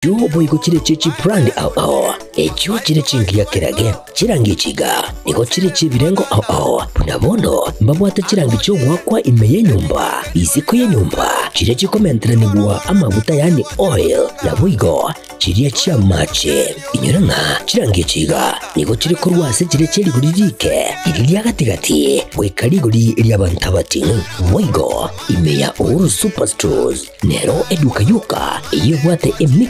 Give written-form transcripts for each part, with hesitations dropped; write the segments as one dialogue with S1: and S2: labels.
S1: Yo boygo chire chichi brand ao echo chire chingia kirage chirangi chiga niko chire chibirengo ao punabono mbabwata chirangi cyo gwakwa imeye nyumba iziko ye nyumba chire chikomentra nigwa amavuta yani oil ya boygo chire chia mache inyoranga chirangi chiga niko chire korwase chire chiri guririke iriya gatigati wekari guri iriya bantabati boygo imeya Uhuru Superstores nero eduka yuka iyo bwate emix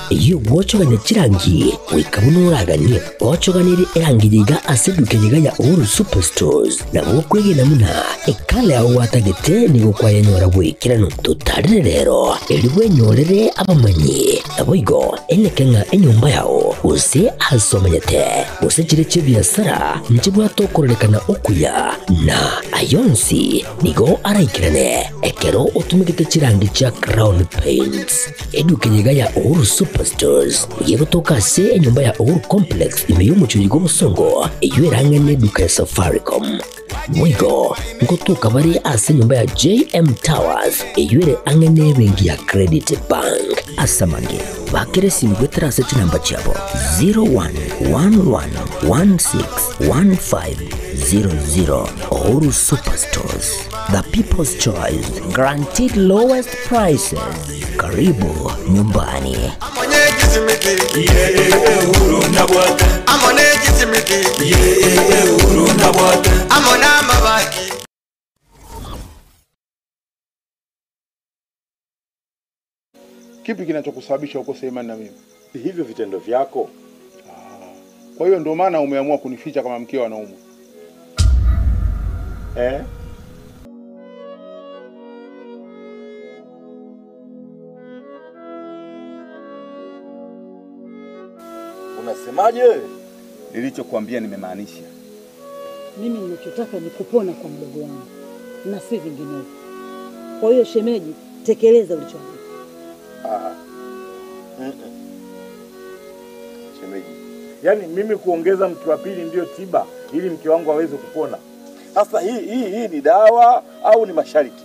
S1: iyo wochoganya chirangi wikabunuragani wochoganire erangiga aseduke yiga ya Uhuru Superstores na bokwege namuna ekale aho watagete nigo kwa yanyora bwikirano tutarire rero elibwe nyorere abamanyi aboigo enekenga enyumba yao use asomanyete use chire chibyasara nchibwa tokorekana okuya na ayonsi nigo araikirane ekero otumigite chirangi cha Crown Paints eduke yiga ya Uhuru Superstores yego tokase enyumba ya Uhuru Complex imeyo mucyuyigo musongo iyo erangene duka ya Safaricom mwigo ngo tukabari ase nyumba ya JM Towers iyo ere angene bengi ya Credit Bank asamange bakere simgwe trase chinamba chabo 0111161500 Uhuru Superstores, the people's choice, guaranteed lowest prices. Karibu nyumbani.
S2: Kipi kinachokusababisha ukose imani na mimi?
S3: Hivyo vitendo vyako.
S2: Kwa hiyo ndio maana umeamua kunificha kama mkeo anaumwa.
S3: Unasemaje? Nilichokuambia nimemaanisha.
S4: Mimi ninachotaka ni kupona kwa mdogo wangu na si vinginevyo. Kwa hiyo shemeji, tekeleza ulichoambiwa.
S3: Shemeji, yani mimi kuongeza mke wa pili ndio tiba ili mke wangu aweze kupona. Sasa hii ni dawa au ni mashariki?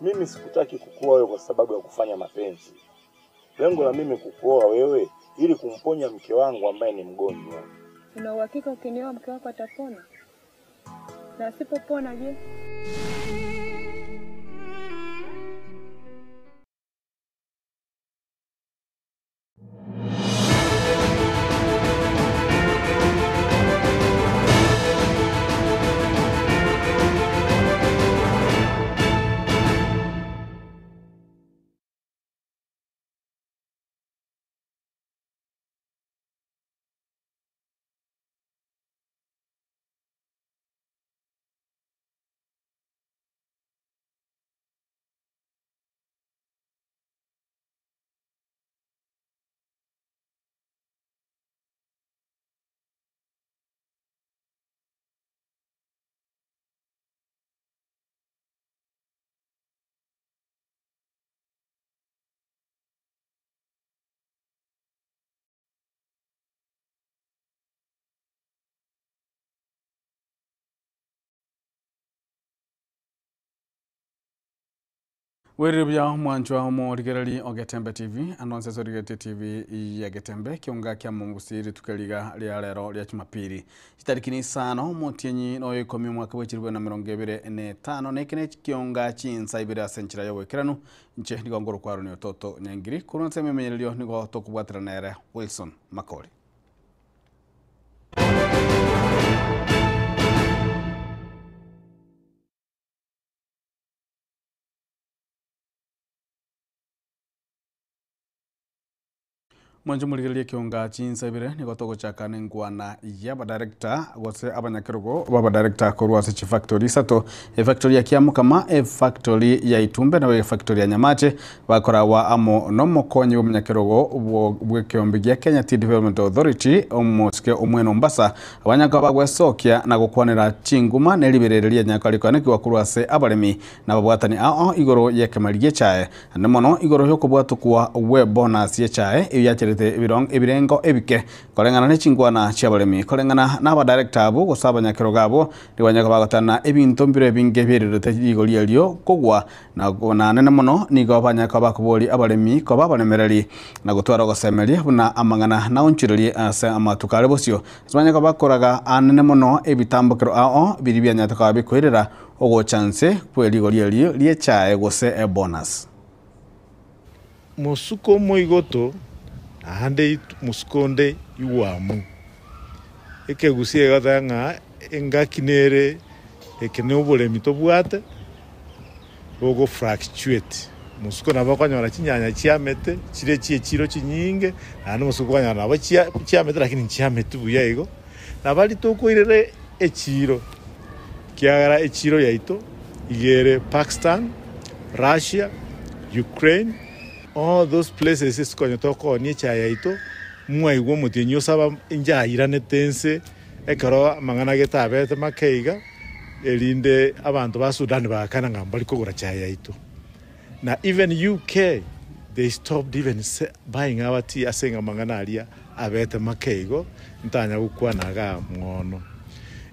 S3: Mimi sikutaki kukuoa wewe kwa sababu ya kufanya mapenzi. Lengo la mimi kukuoa wewe ili kumponya mke wangu ambaye ni mgonjwa.
S5: Una uhakika ukinioa mke wako atapona? Na asipopona je?
S6: Weribya mwanjwa mo rigerali Ogetembe TV anonse Sorigete TV ya Getembe kionga kya mungusiri tukaliga lya lero lya Jumapili itariki ni 5 motienyi no 10 mwaka wa 2025 nekene kionga chinsa ibira senchira yo wekiranu nche nigongoro kwaro ni toto nyangiri kuronse memenyelio nigo tokubwatira nere Wilson Makori. Mwanjo muligelia kionga chinsabire ni gotoko chakane ngwana yaba director gose abanyakirugo baba director korwase chi factory sato factory ya kiamu kama factory ya Itumbe na factory ya Nyamache bakora wa amo nomo konye omunyakirugo bwekeombigia Kenya Tea Development Authority omoske omweno Mombasa abanyaka bagwesokia na gukwanira chinguma neliberereria nyakalikane kwa korwase abalemi na babwatani igoro yekemaligie chae namono igoro yoko bwatukwa we bonus ye chae yache bagerete ibirengo ebike kolengana n'echingwana chiabalemi kolengana n'aba director abo gosaba nyakero gabo nibanyaka bagotana ebinto mbire binge byerirete igoli elio kogwa na nene muno nigo banyaka bakuboli abalemi ko babalemereri na gutwara gosemeri buna amangana na onchireri ase amatukare bosio zibanyaka bakoraga anene muno ebitambokero ao biribya nyataka bikwirira ogo chance kweli goli elio liechae gose bonus
S3: musuko moigoto ahande musukonde iwamu ekegusie gathanga engakinere ekene obolemi tobwate ogo fluctuate musuko nabo kwanyora chinyanya chiamete chire chiro chinyinge nanu musuko kwanyora nabo chiamete lakini chiamete buya igo nabali tokoirere echiro kiagara echiro yaito igere Pakistan, Russia, Ukraine, all those places is konyo toko ni chayaito mwa igwo mutinyo saba inja irane tense ekaro mangana getabete makeiga elinde abantu ba Sudan bakana ngambali kogura chayaito na even UK they stopped even buying our tea asenga mangana alia abete makeigo ntanya gukwana ga mwono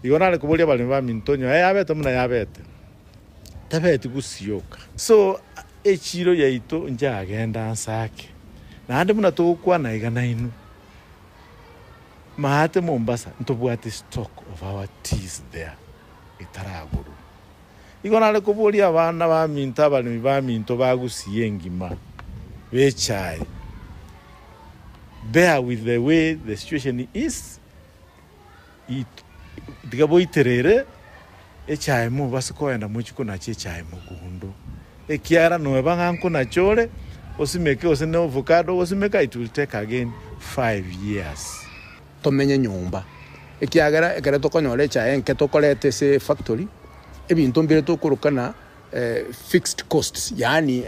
S3: igona kubolia bali ba mintonyo abete muna yabete tabete gusioka so echiro yaito nja agenda nsake nande muna tokwana igana inu mahate Mombasa ntobwate stock of our teas there itaraguru igona kubolia abana ba minta bali ba minto bagusiyengima bechai bear with the way the situation is it digabo iterere echai mu basikoenda muchiko na chechai mu gundo ekiara no banganko na chole osimeke osene avocado osimeka it will take again 5 years
S7: tomenye nyumba ekiagara ekere tokonyora echai enke tokolete se factory ebintu mbire tokurukana fixed costs yani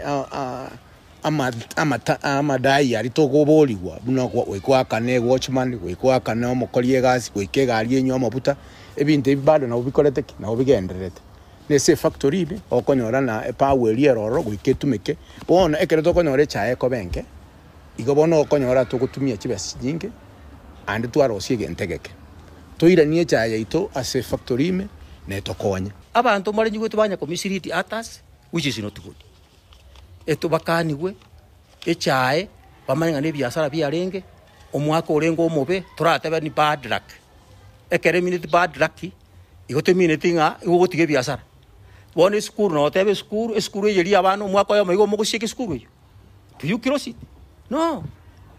S7: amadai ari togoboliwa buno wekwakane watchman wekwakane omokolie gas wekegari enyo amabuta ebintu bibado na ubikolete na ubigenderete nese factory bi okonyora na power rero gwiketumike bona ekere tokonyora chae ko benke igobono okonyora togutumia chibesi nyinge ande twarosie gentegeke toira nie chae ito ase factory me ne tokonya
S8: abantu mari nyugo tubanya komisiriti atas which is not good eto bakani we echae bamanya ne biasara biarenge omwaka orengo omobe turatebe ni bad luck ekere minute bad luck igote minute nga igotige biasara one school no tebe school yeri abana omwaka yo migo mogoshike school yo do you cross it no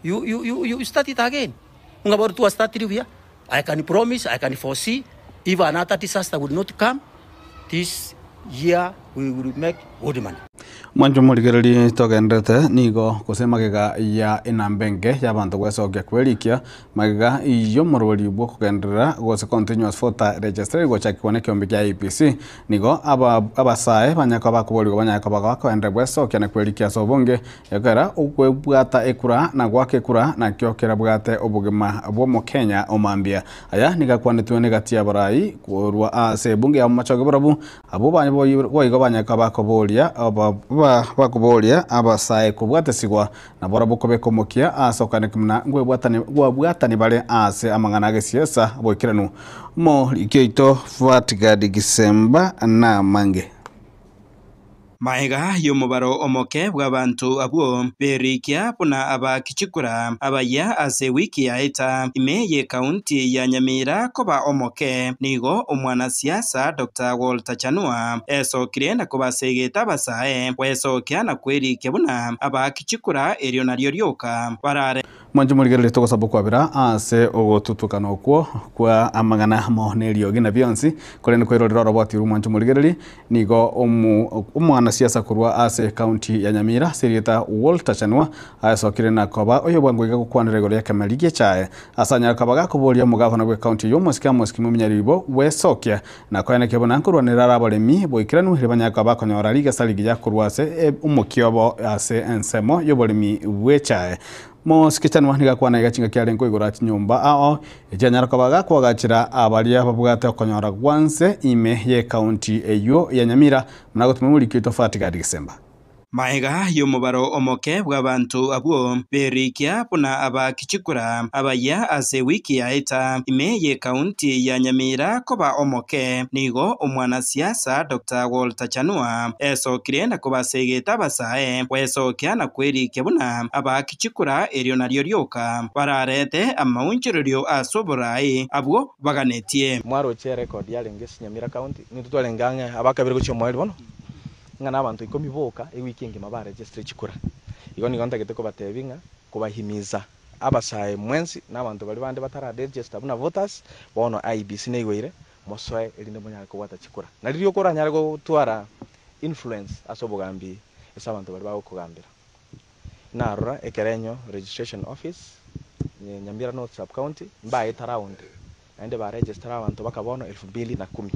S8: you start it again ngabor tu start it here I can promise I can foresee if another disaster will not come this year we will make good money
S6: mwanjo muligereri togendete nigo kusema gega ya inambenge ya bantu gwesokia kwelikia magega iyo morwali bwo kugendera gose continuous voter registry go chakibone kyombe kya IPC nigo abasae banyaka bakuboli banyaka bakaende gwesokia na kwelikia sobonge yakara ukwebwata ekura na gwake kura na kyokera bwate obugema bwo mu Kenya omambia aya nigakwanetwe negatia barai kurwa ase bunge ya machoge burabu abo banyo banyaka bakobolia bakubolia abasae kubwatesigwa na bora bukobe komokia asokane kumna ngwebwatani bale ase amangana gesiasa boikiranu mo ikito fatigadi gisemba na mange
S9: Maiga yomubaro omoke bw'abantu abo berikia puna abakichikura abaya ase wiki yaita imeye kaunti ya Nyamira koba omoke nigo omwanasiasa Dr. Walter Chanua esokire na kubasegeta basae wesokia na kwerikia buna abakichikura erio naryo ryoka barare
S6: mwanjo muligerere togosa kwabira ase ogotutukana okwo kwa amagana monerio gina bionsi kolene kwirorero roboti mwanjo muligerere nigo omwana siasa kurwa ase county ya Nyamira serieta Walter Chanua asokire na koba oyo bwango igakwanire gore yakamalige chae asanya kabaga kubolia mugavana gwe county yo moski muminyaribo wesokia na kwene kebona nkurwanira rabalemi boikiranu hiribanya kabako nyora liga saligi ya kurwa ase umukiobo ase ensemo yo bolemi wechae Mosikitano niga kwana igachinga kyarengo igora nyumba ao ejanyara kabaga kwagachira abalia babugate okonyora gwanse ime ye county eyo ya Nyamira mnago tumuli kito fatika December
S9: maega y'omubaro omoke bw'abantu abwo berikia buna abakichikura abaya ase wiki yaeta ime ye kaunti ya Nyamira koba omoke nigo omwanasiasa Dr. Walter Chanua esokire na kubasegeta basae wesokia na kwerikia buna abakichikura erio naryo ryoka bararete amaunchirio asoborai abwo baganetie
S10: mwaro che record yalengesi Nyamira county nitutwalengange abakabire gucho mweli bono ngana abantu 10 boka ewiki ngima ba register chikura igo ni gonta gete ko batebinga kubahimiza abasaye mwensi n'abantu bali bande batara register buna voters bono IBC neigwire mosoe elinde munya ko wata chikura naliriyo kora nyare go twara influence asobogambi esa abantu bali bawo kugambira narura ekerenyo registration office Nyamira North Sub County mbaye around ande ba register abantu bakabono 2010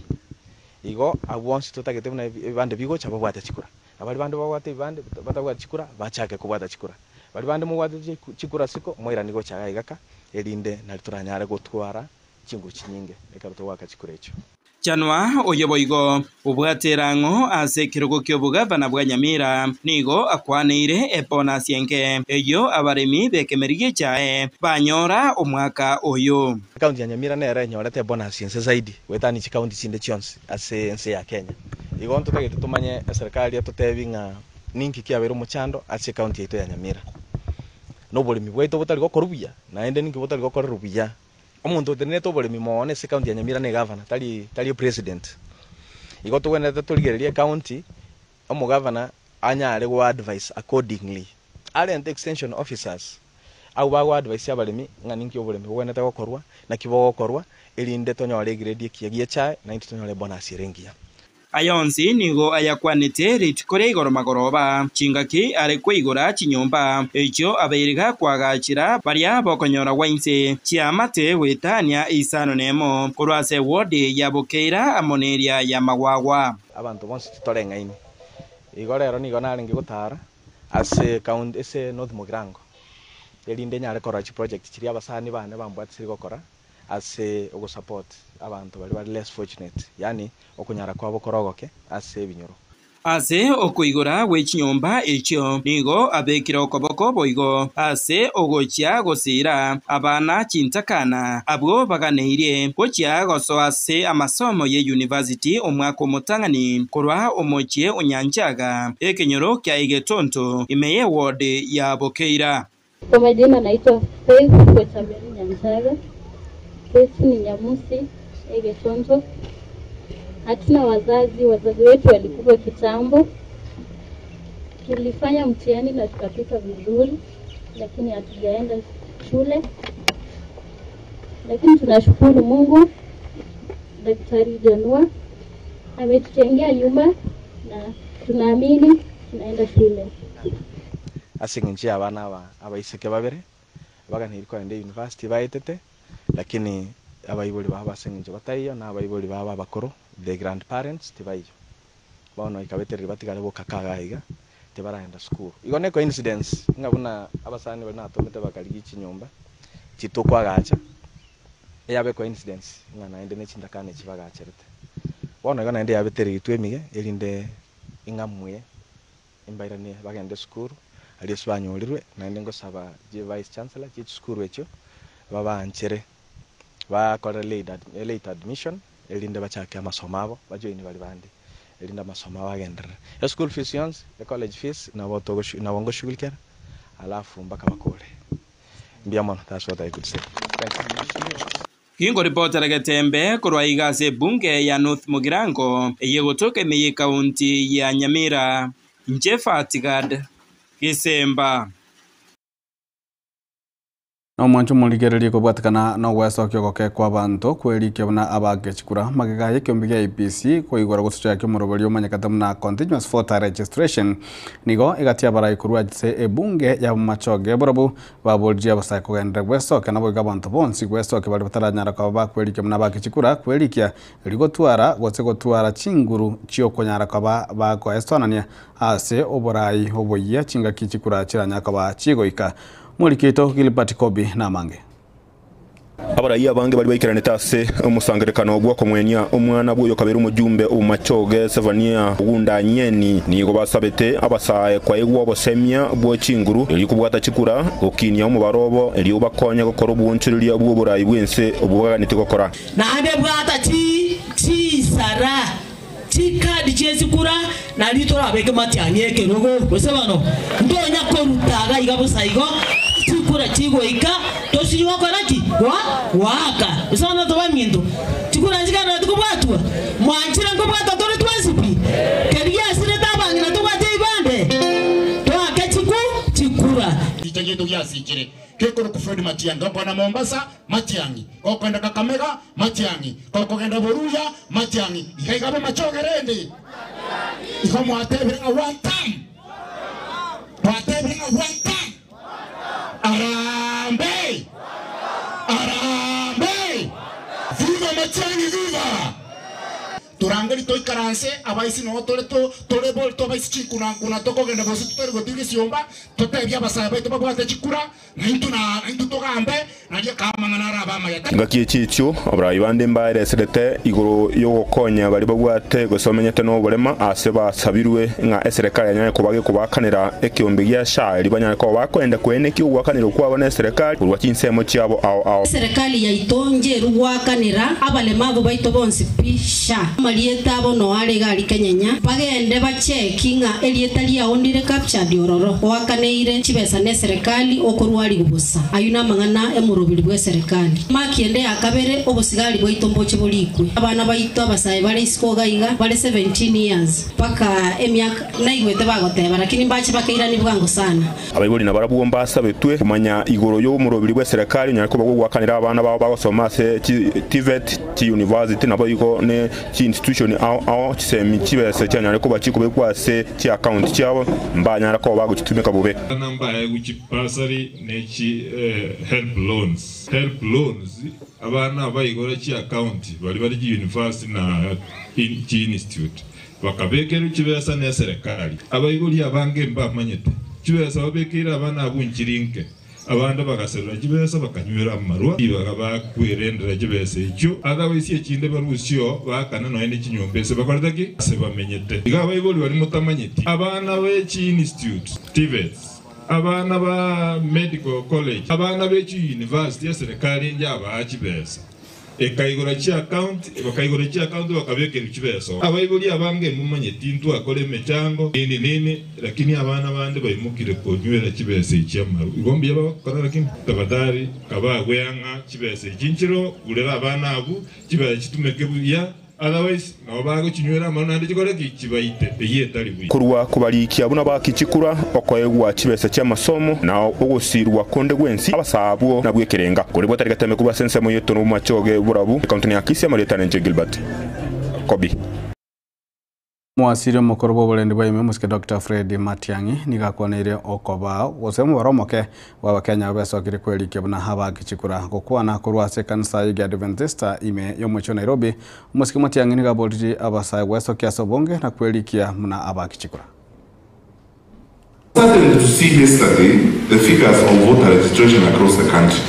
S10: igo abonsi tutagete buna bande bigo chabo bwata chikura abali bande bwata bande batagwa chikura bachake kubwata chikura bali bande mubwata chikura siko moira nigo chaga igaka elinde nalituranyare gutwara chingo chinyinge ekaruto waka chikura echo
S9: Chanua oyoboigo ubwaterango ase kirugo ky'obugavana bwa Nyamira nigo akwaneire ebonus yenke eyo abaremi bekemerigie chae banyora omwaka oyo
S10: kaunti ya Nyamira nere nyorete bonus yense zaidi wetani chikaunti chinde chionse ase ense ya Kenya igo ntutagete tumanye serikali atutebinga ninki kyabero muchando ase kaunti yetu ya Nyamira no bolimi bweto butali gokorubiya naende ninki butali gokorubiya omuntu teneto bolimi moone se kaunti ya Nyamira ne governor tali president igo tugwene tuligereria county omu governor anyare go advice accordingly and extension officers au ba advice abalimi nganinki obolimi bwene tagokorwa na kibogokorwa elinde tonyore grade kiagie chae na intonyore bonus rengia
S9: ayonsi nigo ayakwanete ritikore igoro magoroba chingaki are kwigora chinyomba echo abeiriga kwagachira baria bokonyora wainse chiamate wetania isano nemo kurwase wodi ya Bokeira amoneria ya Magwagwa
S10: abantu bonse tutorenga ini igorero nigo naringi gutara ase county ese North Mugirango elinde nyare courage project chiri abasani bane bambwatsiri gokora ase ugo support abantu bali less fortunate yani okunyara kwabo korogoke ase binyoro
S9: ase okuigora wechinyomba echo nigo abekira okoboko boigo ase ogochia gosira abana chintakana abwo baganeire gochia goso ase amasomo ye university omwaka omutangani korwa omochie onyanjaga ekenyoro kya Igetonto imeye ward ya Bokeira.
S11: Kwa majina naitwa Faith Kwetabeli Nyanjaga. Sisi ni Nyamusi Igetonto. Hatuna wazazi wetu walikufa kitambo. Tulifanya mtihani na tukapita vizuri, lakini hatujaenda shule. Lakini tunashukuru Mungu, Daktari Janua ametutengea nyumba na tunaamini tunaenda shule.
S10: Asinginchi abana abaiseke babere baganiriko ende university baitete, lakini abayiboli baba senginchi batayo na abayiboli baba bakoro the grandparents tibayo bono ikabeterera batigale bokakagaiga tebaraenda school igone coincidence ngabuna abasani bana atomete bakaligi chinyomba chitokwagacha yabe coincidence ngana ende nechindakane chibagacherete bono igone ende yabeterera twemige elinde ingamwe imbairane bagende school aliyesu banyorirwe naende ngosaba je vice chancellor je school echo babanchere bakora late admission elinde bachake amasomo abo bajoine bali bandi elinde amasomo abagendera school fees yons college fees na boto na bongo shughulikia alafu mpaka bakole mbiamo. That's what I could say.
S9: Kingo reporter Gatembe korwa igase bunge ya North Mugirango yegotoka meye kaunti ya Nyamira Njefa Tigad Kisemba
S6: no mwancho muligererie kubwatikana no gwesokyo goke kwa bantu kwerikia buna abagechikura magigaye kyombiga IPC koigora gutucha kyo murobori omanyakata muna continuous voter registration nigo igatia barai kurwa se ebunge ya machoge borobu babolji abasai kugenda gwesoka nabo gabantu bonsi gwesoka bali bataranyara kwa bakwerikia buna abagechikura kwerikia rigotwara gotwara chinguru chio konyara kwa bako estonania ase oborai oboya chinga kichikura chiranya kwa chigoika Mulikito Gilbert Kobi na Mange.
S12: abarayi abange bali baikirane tase umusangerekano gwa komwenya umwana bwo kabera umujumbe umachoge Sevania ugunda nyeni nigo basabete abasaye kwa igwa bosemya bwo chinguru iri kubwata chikura okinya mu barobo iri ubakonya gukora ubunchiriria bwo burayi bwense ubwaganite gukora
S13: na ande bwata ti sara tikadi chezikura na litora abeke matyanyeke nogo bosebano ndonya ko rutaga igabo saigo tikura chigoika tosi wakoraki waka usana to bamindo tikura njikana tukubwatwa mwanchira ngobwata tore twasipi keriya sire tabangina tubate ibande to akachiku tikura
S14: itageto yasikire kekoro kufredi Matiang'i bwana Mombasa Matiang'i okwenda Kakamega Matiang'i kokogenda Boruya Matiang'i igaba machogerende iko mwatebera one time mwatebera one time Arambe viva Matiang'i viva turangeri to ikaranse abaisi no tore bolto abaisi chikuna kuna toko genda bosi tutari gotiri siomba totebya basaba baito babwate chikura nintu togambe naje kamangana rabama ya
S12: ngakie chicho abarayi bande mbaire serete igoro yo gokonya bari babwate gosomenyete no borema ase basabirwe nga serikali yanye kubage kubakanira ekiombe gya shari banyane ko bakwenda kwene ki uwakanira kwabo na serikali urwa kinsemo cyabo ao
S15: serikali yaitonje ruwakanira abalemavu baito bonsi pisha marieta bono arega alikanyanya bagende bachekinga elieta lia ondire capture diororo wakaneire chibesa ne serikali okorwari gubusa ayuna mangana emurubiri bwe serikali makiende akabere obusigari bwaito mboche bulikwe abana baito abasaye bali iskoga inga bali 17 years paka emyaka naigwete bagoteba lakini mbache bakaira ni bwango sana
S12: abayiboli nabarabu mbasa betwe kumanya igoro yo murubiri bwe serikali nyako bagwakanira abana babo bagosoma se TVET ti university nabo yuko ne institution au chisemi chibese cyanyare ko bakikube kwase ti account cyabo mbanyara ko bagukitumika bube
S16: namba ya guchipasari nechi help loans abana bayigora chi account bali university na institute bakabekera chibesa ne serikali abayigori abange mbamanyete chibesa babekera abana abunchirinke abanda bagaserura chibesa bakanywera amarwa ibagaba kwirendera chibesa icyo otherwise ekinde barusyo bakana no ene kinyombese bakortaki se bamenyete igaba iboli bari mutamanyeti abana be institute TVET abana ba medical college abana be university ya serikali njaba chibesa ekayigora chi account bakabekera chibesa abayiboli abange mumanyeti ntu akole mechango nini lakini abana bande bayimukire konywera chibesa icyamaru igombi yabakora lakini tabadari kabagwanga chibesa ikinchiro urera abana abu chibesa kitumeke buya otherwise no bago kinywera manande kikoreki kibayite eyetali buyi
S12: kurwa kubaliki abuna bakicikura okoyegwa chibesa cy'amasomo na ogosirwa konde gwensi abasabwo nabwekerenga kuri botari gateme kuba sense mo yeto no machoge burabu kaunti ya Kisii Maritana nje Gilbert Kobi
S6: mwasire mukorobo bolendi bwa muske Dr. Fred Matiang'i nigakoneire okoba gosemu baromoke wa Kenya besokire kwelike buna haba kichikura gokwana kurwase kanisa ya Adventista ime yomocho Nairobi muske Matiang'i nigaboliti abasai wesokia sobonge na kwelikia muna aba kichikura.
S17: Started to see yesterday the figures of voter registration across the country.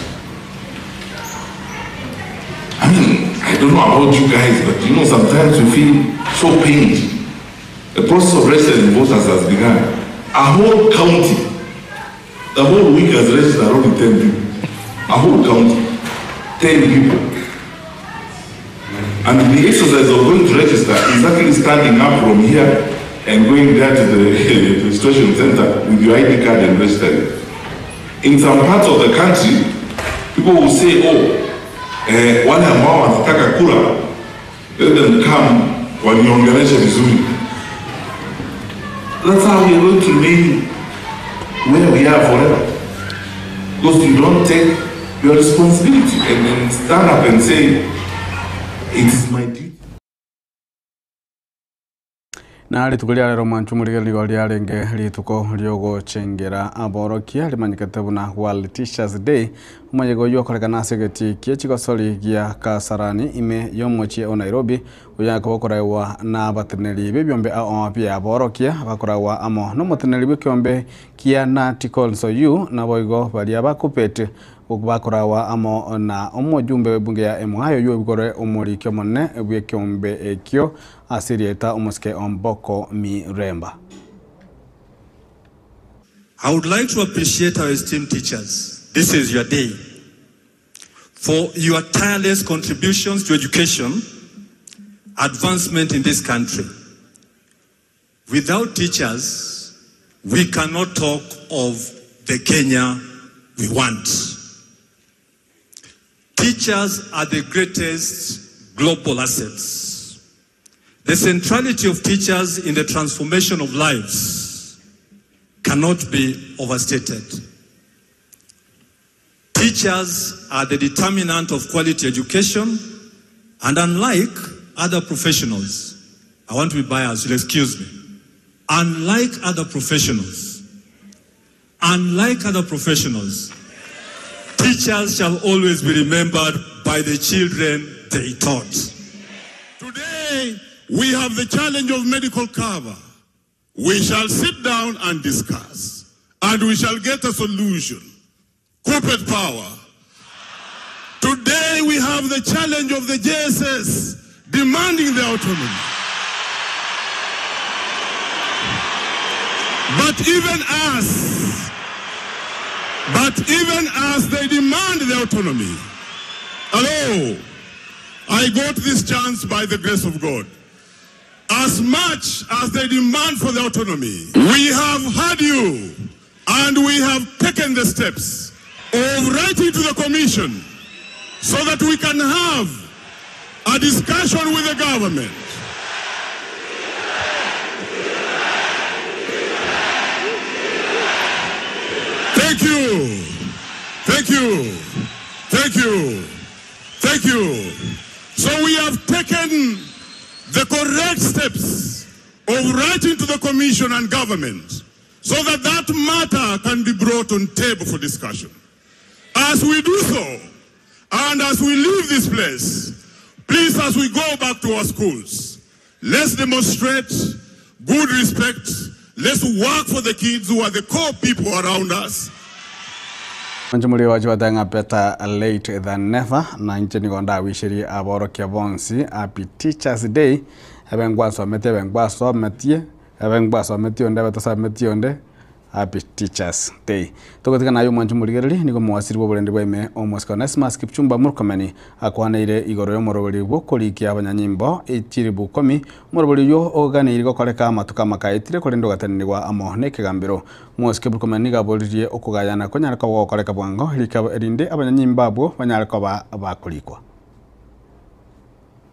S17: I mean, I don't know about you guys, but you know sometimes you feel so pained. The process of registering voters has begun. A whole county, the whole week has registered only 10 people. A whole county, 10 people. And the exercise of going to register is actually standing up from here and going there to the registration center with your ID card and registering. In some parts of the country, people will say, wale ambao wanataka kura, let them come waniongeleshe vizuri. That's how we are going to remain where we are forever. Because you don't take your responsibility and then stand up and say, it is my duty.
S6: Na ritukulia lero manchumurike ligolia renge rituko ryogo chengera aborokia limanyikete buna World Teachers Day umanyego yokorekana segeti kiechigosori gia Kasarani ime yomochie o Nairobi uyaka bokorewa na bateneri bebyombe pia aborokia bakorewa amo no moteneri bekyombe kia na tikol so you na boigo bali abakupete ukubakurawa amo na omujumbe webunge ya Emwayo yobikore omurikyo monne bwekyombe ekyo asirieta omuske Omboko Miremba.
S18: I would like to appreciate our esteemed teachers. This is your day. For your tireless contributions to education, advancement in this country. Without teachers, we cannot talk of the Kenya we want. Teachers are the greatest global assets. The centrality of teachers in the transformation of lives cannot be overstated. Teachers are the determinant of quality education, and unlike other professionals, I want to be biased, you'll excuse me. Unlike other professionals, teachers shall always be remembered by the children they taught.
S14: Today, we have the challenge of medical cover. We shall sit down and discuss, and we shall get a solution. Corporate power. Today, we have the challenge of the JSS demanding the autonomy. But even as they demand the autonomy, hello, I got this chance by the grace of God. As much as they demand for the autonomy, we have heard you, and we have taken the steps of writing to the commission so that we can have a discussion with the government. Thank you. Thank you. Thank you. Thank you. So we have taken the correct steps of writing to the commission and government so that that matter can be brought on table for discussion. As we do so, and as we leave this place, please, as we go back to our schools, let's demonstrate good respect. Let's work for the kids who are the core people around us.
S6: Manjumuli wajiwatanga better late than never. Na nchini gonda wishiri aboro kia bonsi. Happy Teachers Day. Ebengwaso meti, ebengwaso metie. Ebengwaso meti onde, betosa meti onde. Happy Teachers Day. Tokotika na yu manjumuli gerili. Niko mwasiri wabulendi weme Omosika Onesmus Kipchumba Murkomeni. Akwane ile igoro yo moroboli wokoli kia abanyanyimbo. Ichiri bukomi. Moroboli yo ogani iliko koleka matuka makaitire kolendo gatani wa amo neke gambiro. Mwasike Murkomeni gabolirie okugayana konyareka wa koleka bwango. Lika erinde abanyanyimbo abo banyareka bakulikwa.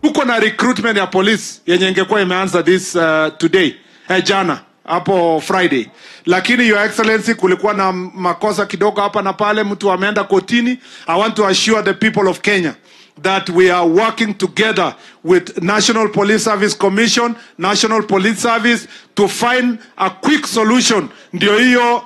S19: Tuko na recruitment ya police yenye ingekuwa imeanza this today. Jana. Hapo Friday. Lakini Your Excellency kulikuwa na makosa kidogo hapa na pale, mtu ameenda kotini. I want to assure the people of Kenya that we are working together with National Police Service Commission, National Police Service to find a quick solution. Ndio hiyo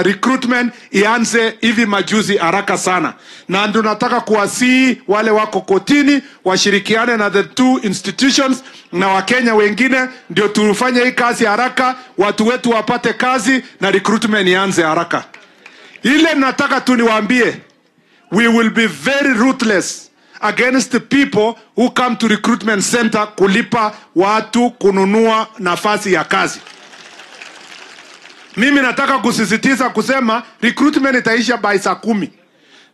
S19: recruitment ianze hivi majuzi haraka sana. Na ndio nataka kuwasihi wale wako kotini washirikiane na the two institutions na Wakenya wengine ndio tufanye hii kazi haraka, watu wetu wapate kazi na recruitment ianze haraka. Ile nataka tu niwaambie, we will be very ruthless against the people who come to recruitment center kulipa watu kununua nafasi ya kazi. Mimi nataka kusisitiza kusema recruitment itaisha by saa 10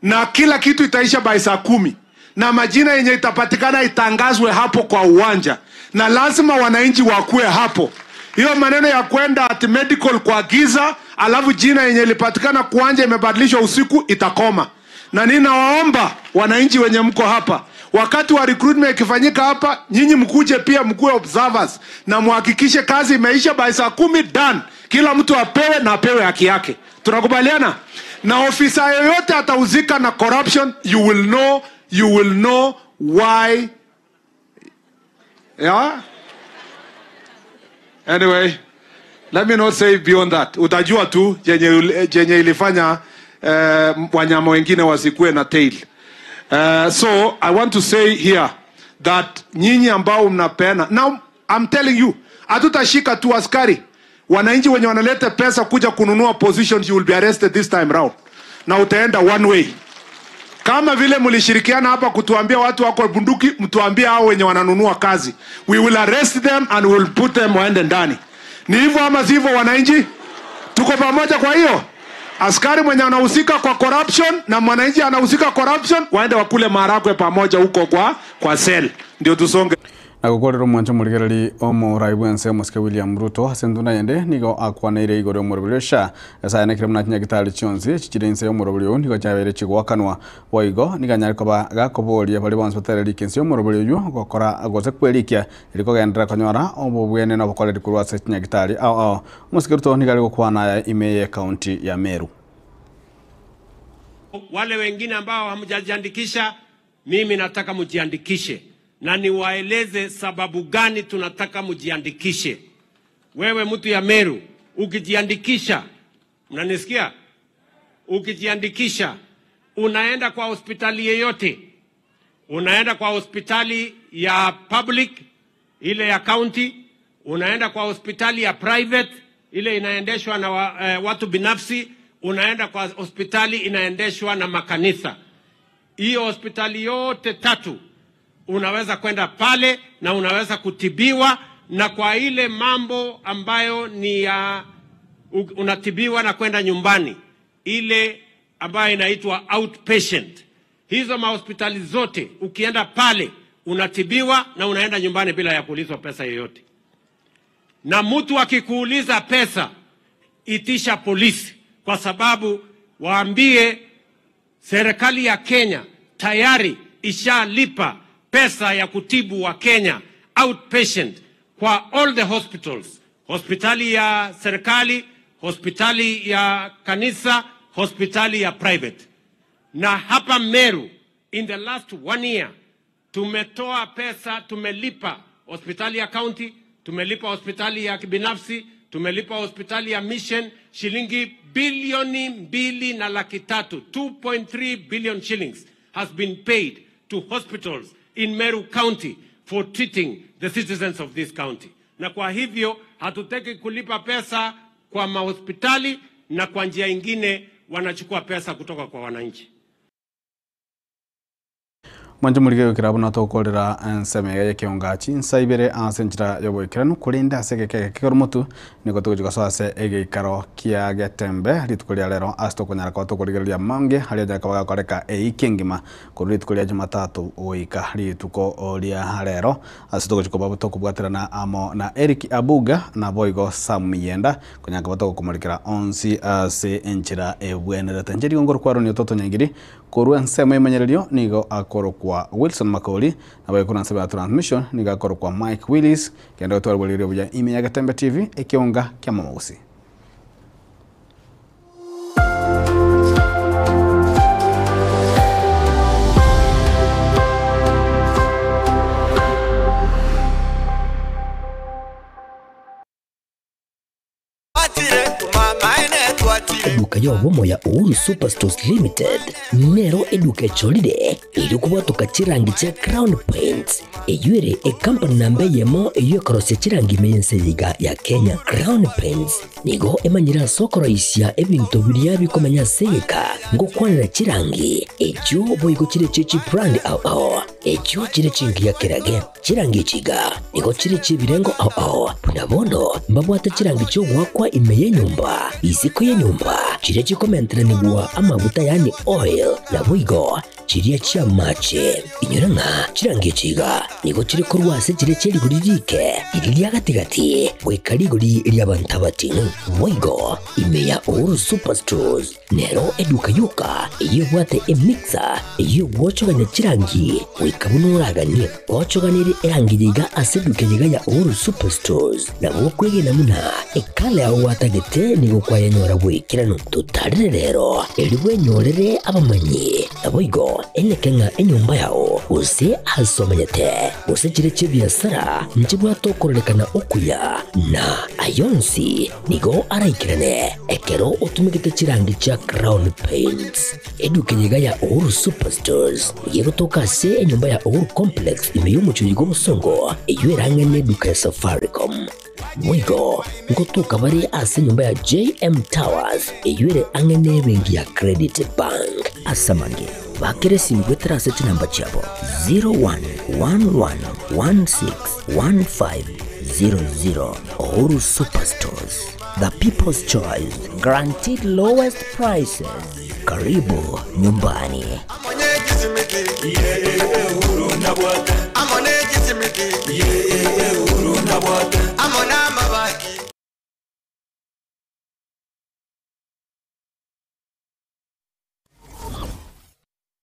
S19: na kila kitu itaisha by saa 10 na majina yenye itapatikana itangazwe hapo kwa uwanja na lazima wananchi wakue hapo. Hiyo maneno ya kwenda at medical kwa giza alafu jina yenye ilipatikana kuanja imebadilishwa usiku itakoma. Na ninawaomba wananchi wenye mko hapa, wakati wa recruitment ikifanyika hapa, nyinyi mkuje pia mkue observers na muhakikishe kazi imeisha by saa 10 done. Kila mtu apewe na apewe haki yake. Tunakubaliana? Na ofisa yoyote atauzika na corruption, you will know why. Yeah? Anyway, let me not say beyond that. Utajua tu jenye ilifanya wanyama wengine wasikue na tail. So I want to say here that nyinyi ambao mnapeana. Now I'm telling you, hatutashika tu askari. Wananchi wenye wanaleta pesa kuja kununua positions, you will be arrested this time round. na utaenda one way. Kama vile mlishirikiana hapa kutuambia watu wako bunduki, mtuambie hao wenye wananunua kazi. We will arrest them and we will put them waende ndani. Ni hivyo ama sivyo wananchi? Tuko pamoja kwa hiyo? Askari mwenye anahusika kwa corruption na mwananchi anahusika corruption waende wakule maharagwe pamoja huko kwa cell. Ndio tusonge.
S6: Na gukorero mwancho muligereri omo raibwense muske William Ruto asenduna yende nigo akwaneire igoro murubirisha asa ne kiremna kinya gitali chonzi chichirense yo murubiro nigo chabere chigwakanwa boigo niganyari koba gakoboria bali bonse batereri kense yo murubiro gokora agoze kwerikia iliko gendera konyora obo bwene no bokoreri kurwase kinya gitali muske Ruto nigari gokwana ya Imeye county ya Meru.
S20: Wale wengine ambao hamjajiandikisha, mimi nataka mjiandikishe. Na niwaeleze sababu gani tunataka mjiandikishe. Wewe mtu ya Meru, ukijiandikisha, mnanisikia? Ukijiandikisha, unaenda kwa hospitali yeyote. Unaenda kwa hospitali ya public, ile ya county. Unaenda kwa hospitali ya private, ile inaendeshwa na watu binafsi. Unaenda kwa hospitali inaendeshwa na makanisa. Hiyo hospitali yote tatu unaweza kwenda pale na unaweza kutibiwa, na kwa ile mambo ambayo ni ya unatibiwa na kwenda nyumbani, ile ambayo inaitwa outpatient. Hizo mahospitali zote ukienda pale unatibiwa na unaenda nyumbani bila ya kuulizwa pesa yoyote. Na mtu akikuuliza pesa, itisha polisi, kwa sababu waambie serikali ya Kenya tayari ishalipa pesa ya kutibu wa Kenya outpatient kwa all the hospitals. Hospitali ya serikali, hospitali ya kanisa, hospitali ya private. Na hapa Meru, in the last 1 year, tumetoa pesa, tumelipa hospitali ya county, tumelipa hospitali ya kibinafsi, tumelipa hospitali ya mission, shilingi bilioni 2.3, 2.3 billion shillings has been paid to hospitals in Meru County for treating the citizens of this county. Na kwa hivyo hatutaki kulipa pesa kwa mahospitali, na kwa njia ingine wanachukua pesa kutoka kwa wananchi.
S6: Mwanjo mulige kirabuna to kolera nseme ya kiongachi nsaibere asenjira yobo ikiranu kulinda aseke kikoromutu niko tukujuka swase ege karo kia getembe litukulia lero asto kunyara kwa tukuligeria mange halia jaka waga koreka eikingima kuri tukulia Jumatatu oika lituko olia lero asto tukujuka babu tukubwatirana amo na Eric Abuga na Boigo Samuyenda kunyaka bato kumulikira onsi ase enchira ebwenera tanjeri ngoro kwaro ni toto nyangiri kurwa nseme imenyererio nigo akoro kwa Wilson Makoli na bayo kuna saba transmission niga akoro kwa Mike Willis kenda otwara bolire buja Imeye Gatembe TV ekionga kya Mamausi.
S1: Eduka yobomo ya Uhuru Superstores Limited nero eduka cholide ili kubwatuka chirangi cha Crown Paints eyure company nambe yemo eyo karose chirangi mense yiga ya Kenya. Crown Paints nigo emanyira soko raisia ebintu bilia bikomanya seka ngo kwanira chirangi ejo boigo chire chichi brand ejo chire chingia kirage chirangi chiga nigo chire chibirengo punabono mbabwata chirangi cyo gwakwa Imeye nyumba isiko ya nyumba chire chikomentera nibwa amavuta yani oil na boigo chiriya chia mache inyuranga chirangi chiga nigo chiri kurwase chire chiri guririke iriya gatigati wekari guri iriya bantabati boigo Imeye Uhuru Superstores nero eduka yuka iyo bwate emixer iyo gwochoganya chirangi wekabunuraganye gwochoganire erangi yiga aseduke yiga ya Uhuru Superstores na gwokwege namuna ekale aho watagete nigo kwayanyora bwekirano tutarire rero elibwe nyorere abamanyi aboigo enekenga enyumba yao use asomanyete use chire chibiasara nchibwa tokorelekana okuya na ayonsi nigo araikirane ekero utumikite chirangi cha Crown Paints eduke yiga ya Uhuru Superstores yego tokase enyumba ya Uhuru Complex Imeye umuchuyigo musongo eyo erangene eduka ya Safaricom mwigo ngotuka bari ase nyumba ya JM Towers eyure angene bengi ya Credit Bank asamange bakere simgwetera ase namba chabo 0111161500 Uhuru Superstores, the people's choice, guaranteed lowest prices. Karibu nyumbani.
S21: Uhuru na bwate.